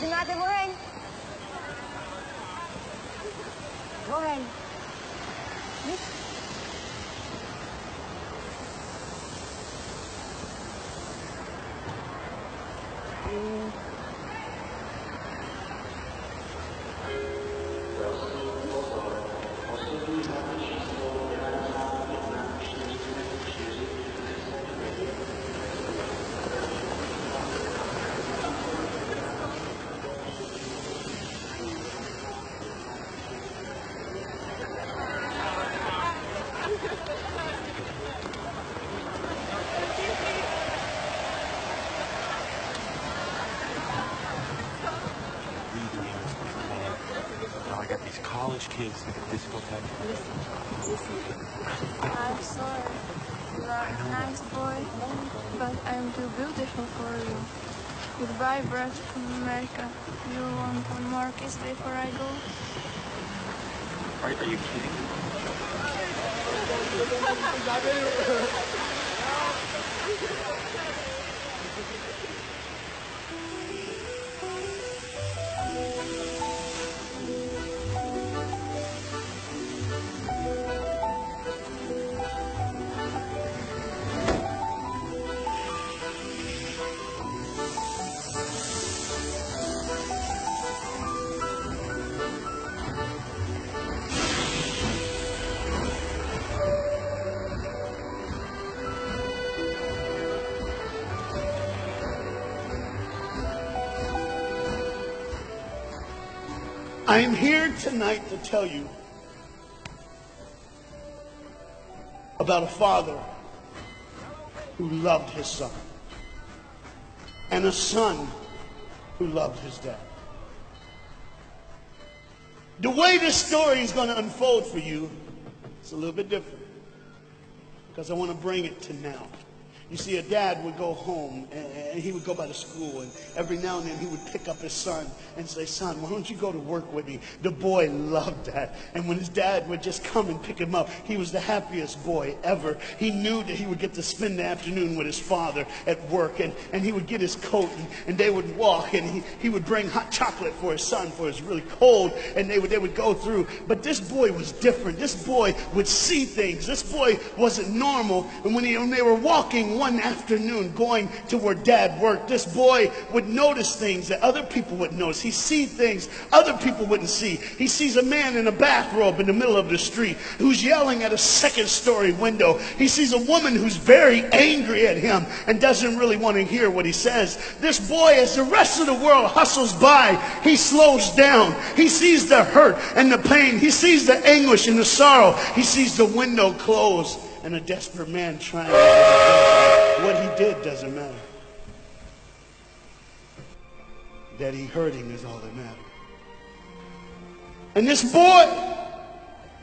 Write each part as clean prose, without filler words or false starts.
natin, Moren. Moren. I got these college kids in the discotheque. Listen. I'm sorry. You are a nice boy, but I'm too beautiful for you. Goodbye, Brad from America. You want one more kiss before I go? Are you kidding me? I am here tonight to tell you about a father who loved his son and a son who loved his dad. The way this story is going to unfold for you is a little bit different because I want to bring it to now. You see, a dad would go home and he would go by the school, and every now and then he would pick up his son and say, "Son, why don't you go to work with me?" The boy loved that. And when his dad would just come and pick him up, he was the happiest boy ever. He knew that he would get to spend the afternoon with his father at work, and he would get his coat and they would walk, and he would bring hot chocolate for his son, for it's really cold, and they would go through. But this boy was different. This boy would see things. This boy wasn't normal. And when they were walking one afternoon going to where dad worked, this boy would notice things that other people wouldn't notice. He see things other people wouldn't see. He sees a man in a bathrobe in the middle of the street who's yelling at a second-story window. He sees a woman who's very angry at him and doesn't really want to hear what he says. This boy, as the rest of the world hustles by, he slows down. He sees the hurt and the pain. He sees the anguish and the sorrow. He sees the window close and a desperate man trying to get it. What he did doesn't matter. That he hurting is all that matters. And this boy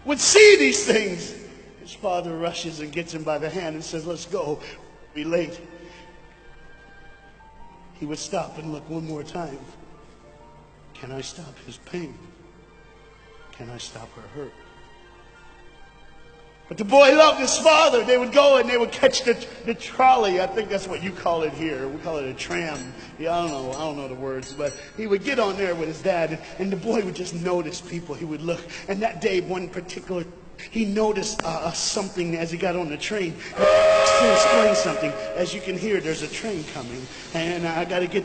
would see these things. His father rushes and gets him by the hand and says, "Let's go. We'll be late." He would stop and look one more time. Can I stop his pain? Can I stop her hurt? But the boy loved his father. They would go and they would catch the trolley. I think that's what you call it here. We call it a tram. Yeah, I don't know the words. But he would get on there with his dad, and the boy would just notice people. He would look. And that day, one particular, he noticed something as he got on the train. To explain something, as you can hear, there's a train coming, and I got to get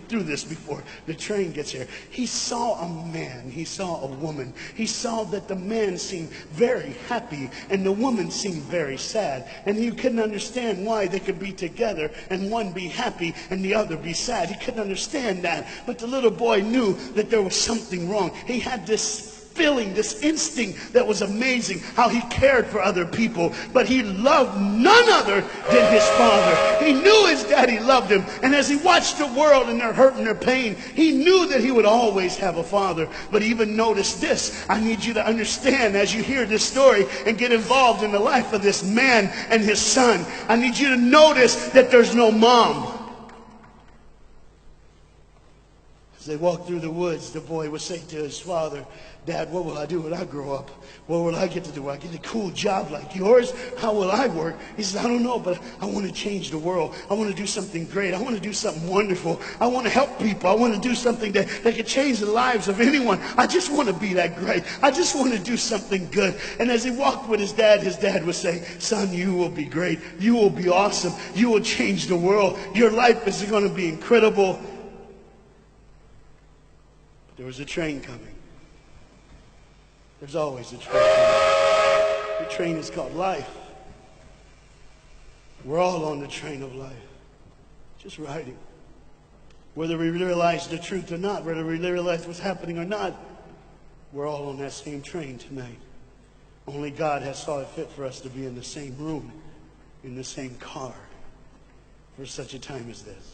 through this before the train gets here. He saw a man, he saw a woman. He saw that the man seemed very happy and the woman seemed very sad, and he couldn't understand why they could be together and one be happy and the other be sad. He couldn't understand that, but the little boy knew that there was something wrong. He had this feeling, this instinct that was amazing, how he cared for other people, but he loved none other than his father. He knew his daddy loved him, and as he watched the world and their hurt and their pain, he knew that he would always have a father. But even notice this, I need you to understand as you hear this story and get involved in the life of this man and his son, I need you to notice that there's no mom. As they walked through the woods, the boy would say to his father, Dad, what will I do when I grow up? What will I get to do? Will I get a cool job like yours? How will I work? He says, I don't know, but I want to change the world. I want to do something great. I want to do something wonderful. I want to help people. I want to do something that can change the lives of anyone. I just want to be that great. I just want to do something good. And as he walked with his dad would say, son, you will be great. You will be awesome. You will change the world. Your life is going to be incredible. But there was a train coming. There's always a train coming. The train is called life. We're all on the train of life, just riding. Whether we realize the truth or not, whether we realize what's happening or not, we're all on that same train tonight. Only God has saw it fit for us to be in the same room, in the same car, for such a time as this.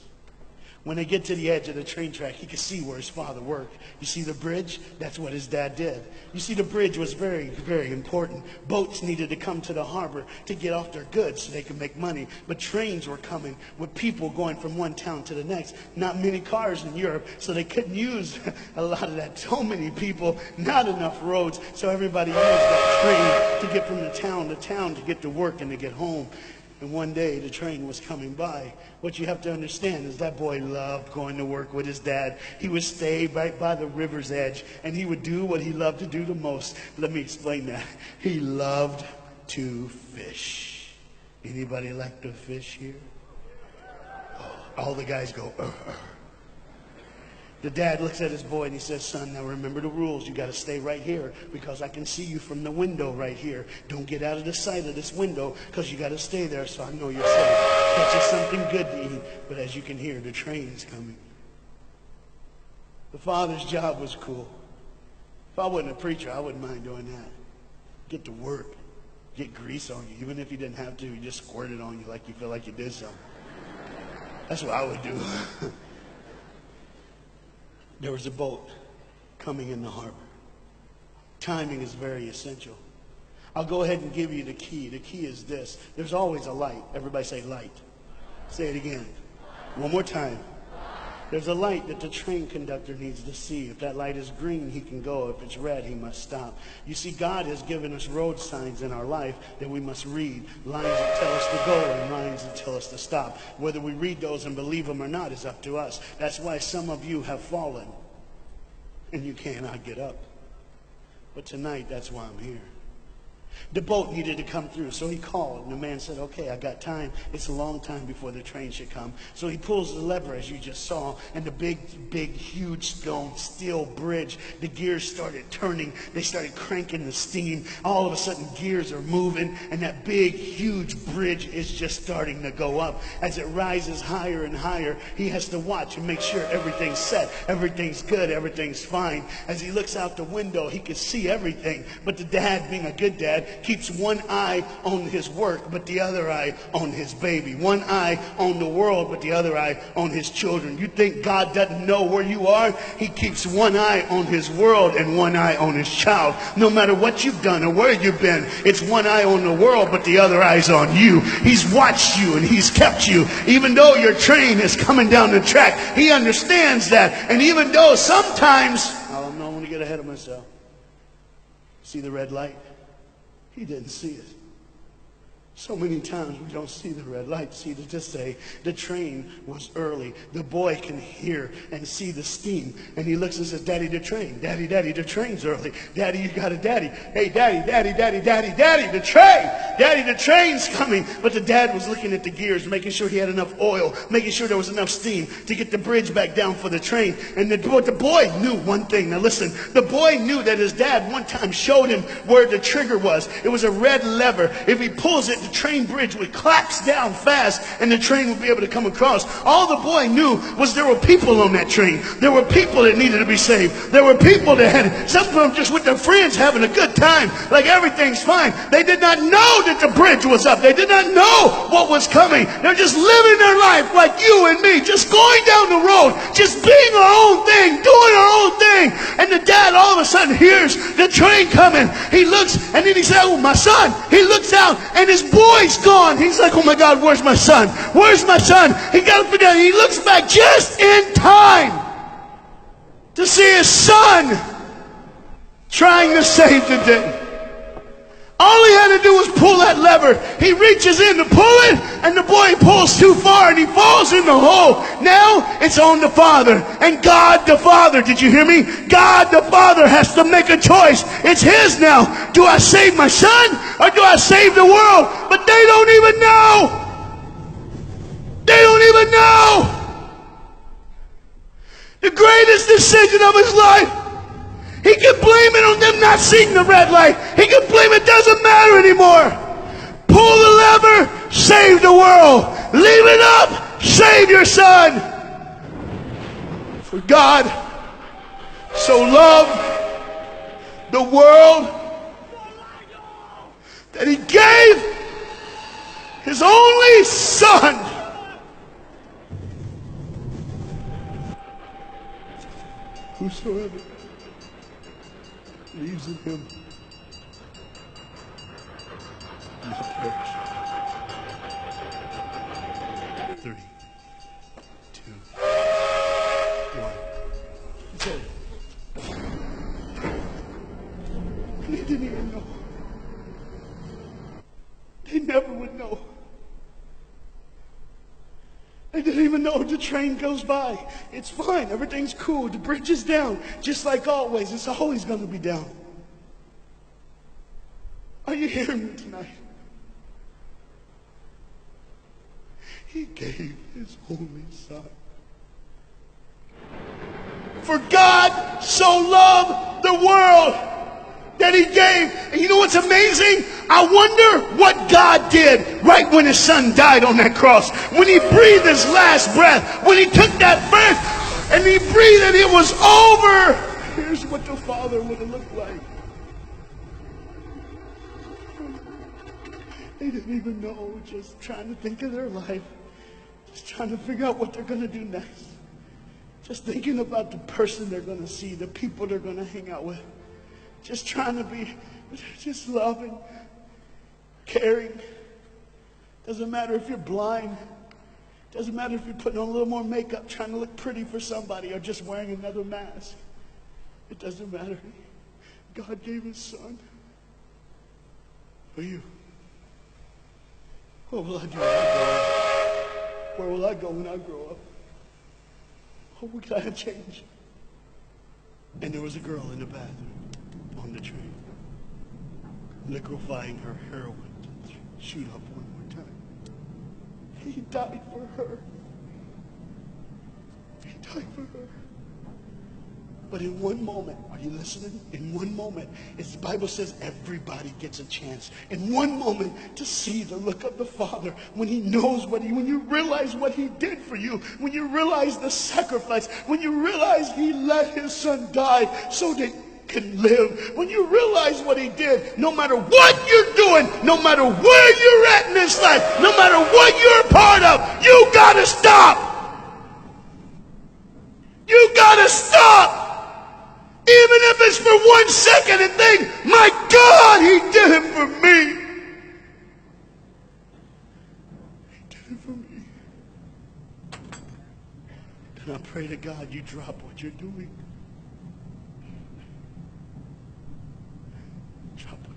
When they get to the edge of the train track, he could see where his father worked. You see the bridge? That's what his dad did. You see, the bridge was very, very important. Boats needed to come to the harbor to get off their goods so they could make money. But trains were coming with people going from one town to the next. Not many cars in Europe, so they couldn't use a lot of that. So many people, not enough roads, so everybody used that train to get from the town to town to get to work and to get home. And one day the train was coming by. What you have to understand is that boy loved going to work with his dad. He would stay right by the river's edge, and he would do what he loved to do the most. Let me explain that. He loved to fish. Anybody like to fish here? Oh, all the guys go, The dad looks at his boy and he says, son, now remember the rules. You got to stay right here because I can see you from the window right here. Don't get out of the sight of this window because you got to stay there so I know you're safe. Get you something good to eat. But as you can hear, the train's coming. The father's job was cool. If I wasn't a preacher, I wouldn't mind doing that. Get to work. Get grease on you. Even if you didn't have to, you just squirt it on you like you feel like you did something. That's what I would do. There was a boat coming in the harbor. Timing is very essential. I'll go ahead and give you the key. The key is this. There's always a light. Everybody say light. Say it again. One more time. There's a light that the train conductor needs to see. If that light is green, he can go. If it's red, he must stop. You see, God has given us road signs in our life that we must read. Lines that tell us to go and lines that tell us to stop. Whether we read those and believe them or not is up to us. That's why some of you have fallen and you cannot get up. But tonight, that's why I'm here. The boat needed to come through, so he called, and the man said, okay, I got time. It's a long time before the train should come. So he pulls the lever, as you just saw, and the big, huge steel bridge, the gears started turning. They started cranking the steam. All of a sudden, gears are moving, and that big, huge bridge is just starting to go up. As it rises higher and higher, he has to watch and make sure everything's set, everything's good, everything's fine. As he looks out the window, he can see everything, but the dad, being a good dad, keeps one eye on his work, but the other eye on his baby. One eye on the world, but the other eye on his children. You think God doesn't know where you are? He keeps one eye on his world and one eye on his child. No matter what you've done or where you've been, it's one eye on the world, but the other eye's on you. He's watched you and he's kept you. Even though your train is coming down the track, he understands that. And even though sometimes, I don't want to get ahead of myself. See the red light? He didn't see it. So many times we don't see the red light. See, to just say the train was early. The boy can hear and see the steam. And he looks and says, Daddy, the train. Daddy, the train's early. Daddy, you got a daddy. Hey, Daddy, the train. Daddy, the train's coming. But the dad was looking at the gears, making sure he had enough oil, making sure there was enough steam to get the bridge back down for the train. And the boy knew one thing. Now listen, the boy knew that his dad one time showed him where the trigger was. It was a red lever. If he pulls it, the train bridge would collapse down fast and the train would be able to come across. All the boy knew was there were people on that train. There were people that needed to be saved. There were people that had, some of them just with their friends having a good time, like everything's fine. They did not know that the bridge was up. They did not know what was coming. They're just living their life like you and me, just going down the road, just being our own thing, doing our own thing. And the dad all of a sudden hears the train coming. He looks and then he says, oh, my son. He looks out and his boy's gone. He's like, oh my God, where's my son? Where's my son? He got up and down. He looks back just in time. to see his son trying to save the day. All he had to do was pull that lever. He reaches in to pull it, and the boy pulls too far, and he falls in the hole. Now it's on the Father. And God the Father, did you hear me? God the Father has to make a choice. It's his now. Do I save my son, or do I save the world? But they don't even know. They don't even know. The greatest decision of his life. He can blame it on them not seeing the red light. He can blame it doesn't matter anymore. Pull the lever, save the world. Leave it up, save your son. For God so loved the world that he gave his only son. Whosoever believes in him not perish. 3, 2, 1. He said, they didn't even know. They never would know. They didn't even know the train goes by. It's fine. Everything's cool. The bridge is down. Just like always. It's always going to be down. Are you hearing me tonight? He gave his only son. For God so loved the world that he gave. And you know what's amazing? I wonder what God did right when his son died on that cross. When he breathed his last breath. When he took that breath and he breathed and it was over. Here's what the Father would have looked like. They didn't even know. Just trying to think of their life. Just trying to figure out what they're going to do next. Just thinking about the person they're going to see. The people they're going to hang out with. Just trying to be, just loving, caring. Doesn't matter if you're blind. Doesn't matter if you're putting on a little more makeup, trying to look pretty for somebody, or just wearing another mask. It doesn't matter. God gave his son for you. What will I do when I grow up? Where will I go when I grow up? What can I change? And there was a girl in the bathroom. On the train, liquefying her heroin to shoot up one more time. He died for her. He died for her. But in one moment, are you listening? In one moment, as the Bible says, everybody gets a chance. In one moment to see the look of the Father when he knows when you realize what he did for you, when you realize the sacrifice, when you realize he let his son die so that can live. When you realize what he did, no matter what you're doing, no matter where you're at in this life, no matter what you're a part of, you gotta stop. You gotta stop. Even if it's for 1 second and think, my God, he did it for me. He did it for me. And I pray to God you drop what you're doing.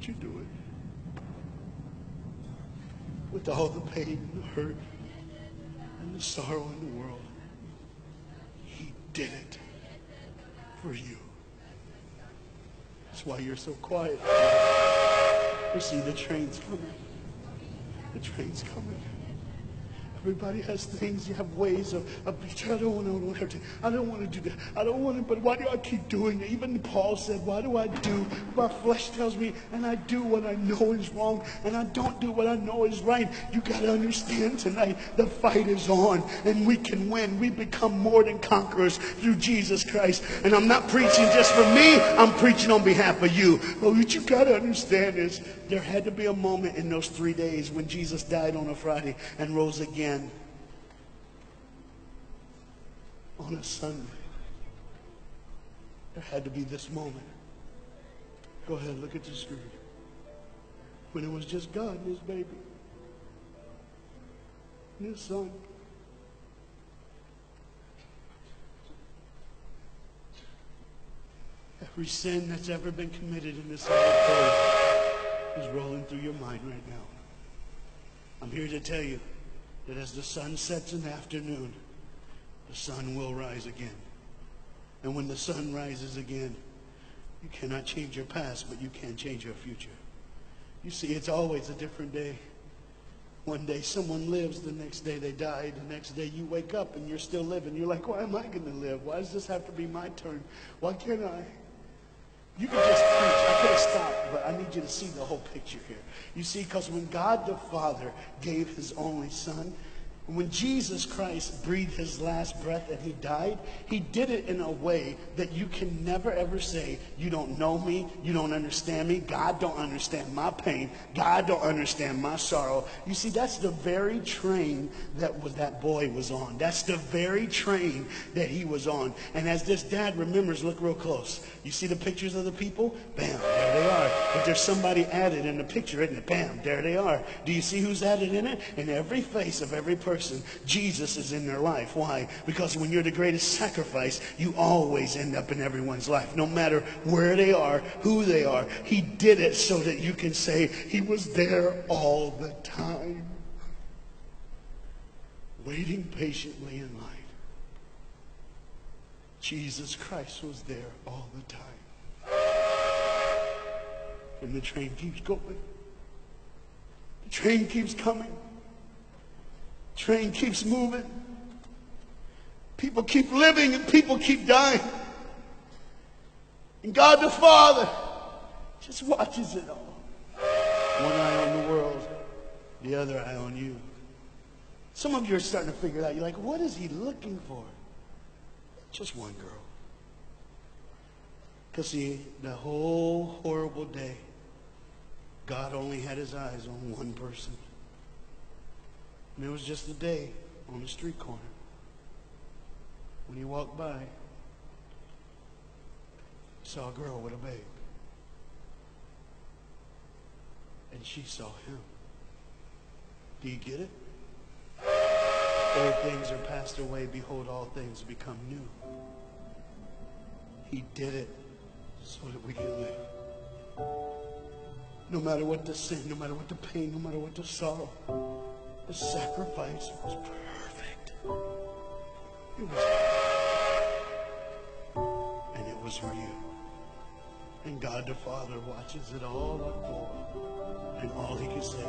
You do it with all the pain and the hurt and the sorrow in the world. He did it for you. That's why you're so quiet. You see the train's coming. The train's coming. Everybody has things. You have ways of I don't want to do that. I don't want to, but why do I keep doing it? Even Paul said, why do I do? My flesh tells me, and I do what I know is wrong, and I don't do what I know is right. You got to understand tonight, the fight is on, and we can win. We become more than conquerors through Jesus Christ. And I'm not preaching just for me. I'm preaching on behalf of you. But what you got to understand is there had to be a moment in those 3 days when Jesus died on a Friday and rose again on a Sunday. There had to be this moment. Go ahead, look at the screen. When it was just God and his baby and his son. Every sin that's ever been committed in this earth is rolling through your mind right now. I'm here to tell you that as the sun sets in the afternoon, the sun will rise again. And when the sun rises again, you cannot change your past, but you can change your future. You see, it's always a different day. One day someone lives, the next day they die, the next day you wake up and you're still living. You're like, why am I going to live? Why does this have to be my turn? Why can't I? You can just preach. I could have stopped, but I need you to see the whole picture here. You see, because when God the Father gave his only Son, when Jesus Christ breathed his last breath and he died, he did it in a way that you can never ever say, you don't know me, you don't understand me, God don't understand my pain, God don't understand my sorrow. You see, that's the very train that boy was on. That's the very train that he was on. And as this dad remembers, look real close. You see the pictures of the people? Bam, there they are. But there's somebody added in the picture, isn't it? Bam, there they are. Do you see who's added in it? In every face of every person, Jesus is in their life. Why? Because when you're the greatest sacrifice, you always end up in everyone's life. No matter where they are, who they are. He did it so that you can say he was there all the time. Waiting patiently in line. Jesus Christ was there all the time. And the train keeps going. The train keeps coming. Train keeps moving. People keep living and people keep dying. And God the Father just watches it all. One eye on the world, the other eye on you. Some of you are starting to figure it out. You're like, what is he looking for? Just one girl. Because see, the whole horrible day, God only had his eyes on one person. And it was just a day on the street corner. When he walked by, he saw a girl with a babe. And she saw him. Do you get it? Old things are passed away. Behold, all things become new. He did it so that we can live. No matter what the sin, no matter what the pain, no matter what the sorrow, the sacrifice was perfect. It was perfect. And it was for you. And God the Father watches it all unfold. And all he can say